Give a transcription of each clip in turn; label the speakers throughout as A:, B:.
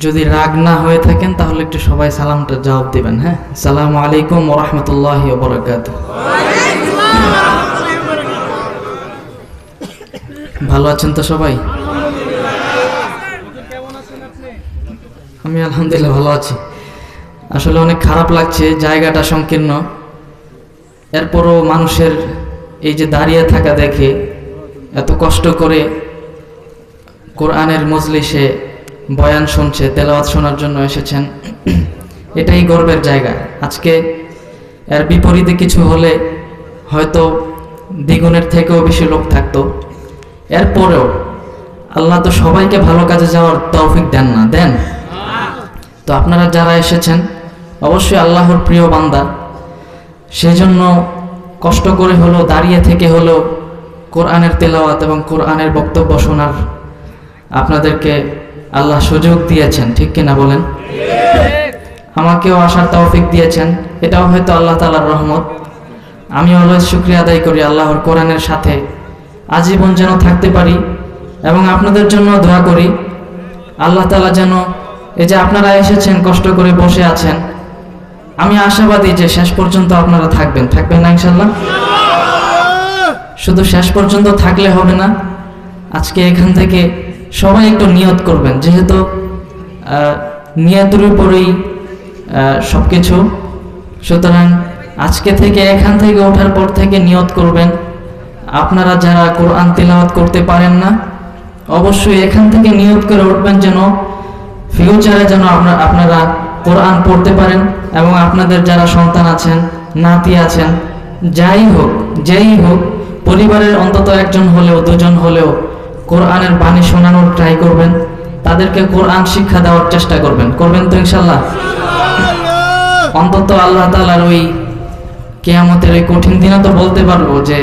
A: যদি রাগ না হয়ে থাকেন তাহলে একটু সবাই সালামটা জবাব দিবেন। হ্যাঁ, আসসালামু আলাইকুম ওয়া রাহমাতুল্লাহি ওয়া বারাকাতুহু। ভালো আছেন তো সবাই? আমি আলহামদুলিল্লাহ ভালো আছি। আসলে অনেক খারাপ লাগছে, জায়গাটা সংকীর্ণ, এরপরও মানুষের এই যে দাঁড়িয়ে থাকা দেখে এত কষ্ট করে কোরআনের মজলিসে বয়ান শুনছে, তেলাওয়াত শোনার জন্য এসেছেন, এটাই গর্বের জায়গা। আজকে এর বিপরীতে কিছু হলে হয়তো দ্বিগুণের থেকেও বেশি লোক থাকতো। এরপরেও আল্লাহ তো সবাইকে ভালো কাজে যাওয়ার তৌফিক দেন না, দেন? তো আপনারা যারা এসেছেন অবশ্যই আল্লাহর প্রিয় বান্দা, সেজন্য কষ্ট করে হলেও, দাঁড়িয়ে থেকে হলেও কোরআনের তেলাওয়াত এবং কোরআনের বক্তব্য শোনার আপনাদেরকে আল্লাহ সুযোগ দিয়েছেন, ঠিক কিনা বলেন? আমাকেও আসার তৌফিক দিয়েছেন, এটাও হয়তো আল্লাহ তাআলার রহমত। আমি অলওয়েজ শুকরিয়া আদায় করি আল্লাহর কোরআনের সাথে আজীবন যেন থাকতে পারি, এবং আপনাদের জন্য দোয়া করি আল্লাহ তাআলা যেন এই যে আপনারা এসেছেন, কষ্ট করে বসে আছেন, আমি আশাবাদী যে শেষ পর্যন্ত আপনারা থাকবেন না ইনশাআল্লাহ? শুধু শেষ পর্যন্ত থাকলে হবে না, আজকে এখান থেকে সবাই একটু নিয়ত করবেন, যেহেতু নিয়তের উপরেই সব কিছু। সুতরাং আজকে থেকে, এখান থেকে ওঠার পর থেকে নিয়ত করবেন। আপনারা যারা কোরআন তিলাওয়াত করতে পারেন না, অবশ্যই এখান থেকে নিয়ত করে উঠবেন যেন ফিউচারে যেন আপনারা কোরআন পড়তে পারেন, এবং আপনাদের যারা সন্তান আছেন, নাতি আছেন, যেই হোক পরিবারের অন্তত একজন হলেও, দুজন হলেও কোরআনের বাণী শোনানোর ট্রাই করবেন, তাদেরকে কোরআন শিক্ষা দেওয়ার চেষ্টা করবেন তো ইনশাআল্লাহ? অন্তত আল্লাহ তাআলার ওই কিয়ামতের ওই কঠিন দিনে তো বলতে পারবো যে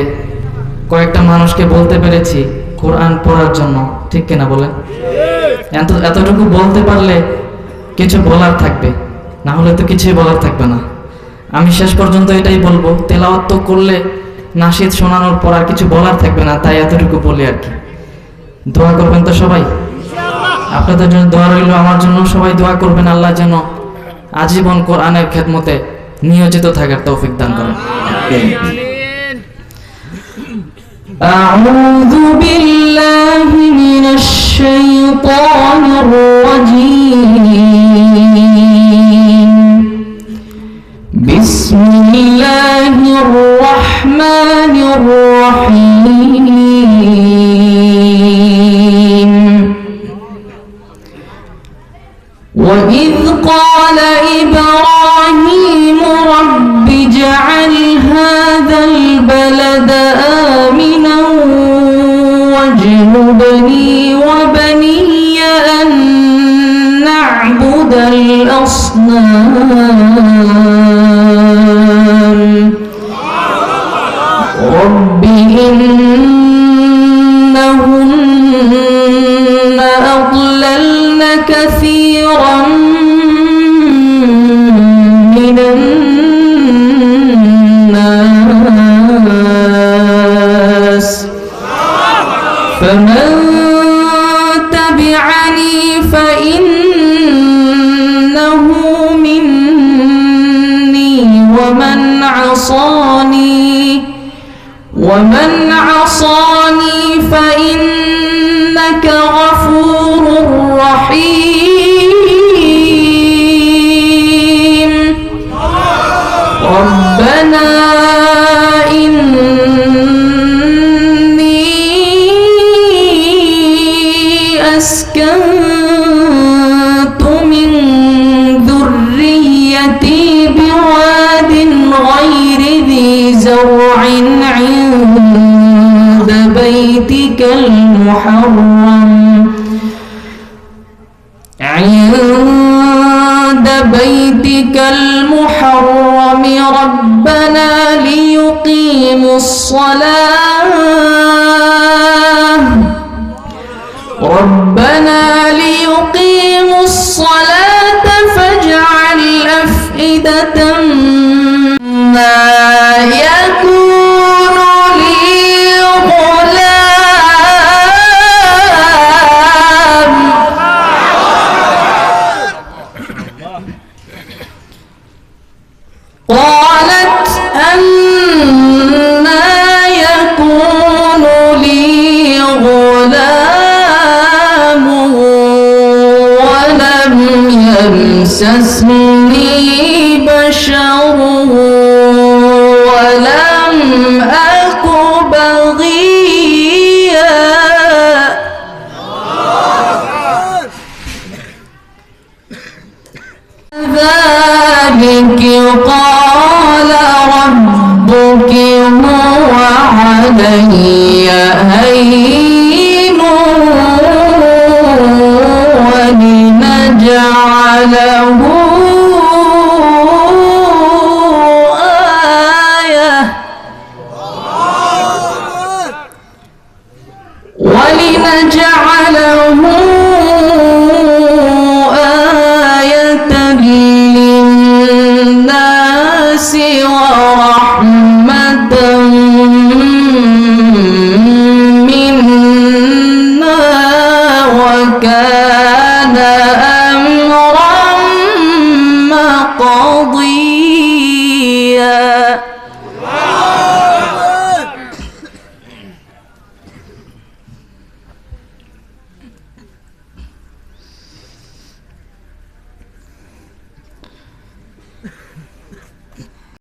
A: কয়েকটা মানুষকে বলতে পেরেছি কোরআন পড়ার জন্য, ঠিক কিনা বলেন? এতটুকু বলতে পারলে কিছু বলার থাকবে, না হলে তো কিছুই বলার থাকবে না। আমি শেষ পর্যন্ত এটাই বলবো, তেলাওয়াত তো করলে নাশিদ শোনানোর পর আর কিছু বলার থাকবে না, তাই এতটুকু বলি আর কি। দোয়া করবেন তো সবাই? আপনাদের জন্য দোয়া রইল, আমার জন্য সবাই দোয়া করবেন, আল্লাহ যেন আজীবন কোরআনের খেদমতে নিয়োজিত থাকার তৌফিক দান করেন। আউযু বিল্লাহি মিনাশ শাইতানির রাজীম। বিসমিল্লাহির রাহমানির রাহিম। وَإِذْ قَالَ إِبْرَاهِيمُ رَبِّ اجْعَلْ هَذَا الْبَلَدَ آمِنًا وَاجْنُبْنِي وَبَنِيَّ أَن نَّعْبُدَ الْأَصْنَامَ رَبِّ إِنَّهُنَّ أَضْلَلْنَ كَثِيرًا مِنَ النَّاسِ فَمَن تَبِعَنِي فَإِنَّهُ مِنِّي وَمَنْ عَصَانِي فَإِنَّكَ غَفُورٌ رَحِيمٌ رَبَّنَا إِنِّي أَسْكَنتُ مِنْ ذُرِّيَّتِي بِوَادٍ غَيْرِ ذِي زَرْعٍ عِندَ بَيْتِكَ المحرم ربنا ليقيموا الصلاة فاجعل أفئدة ما يكون لي غلام يمسسني بشر ولم أك بغيا ذلك قال ربك هو علي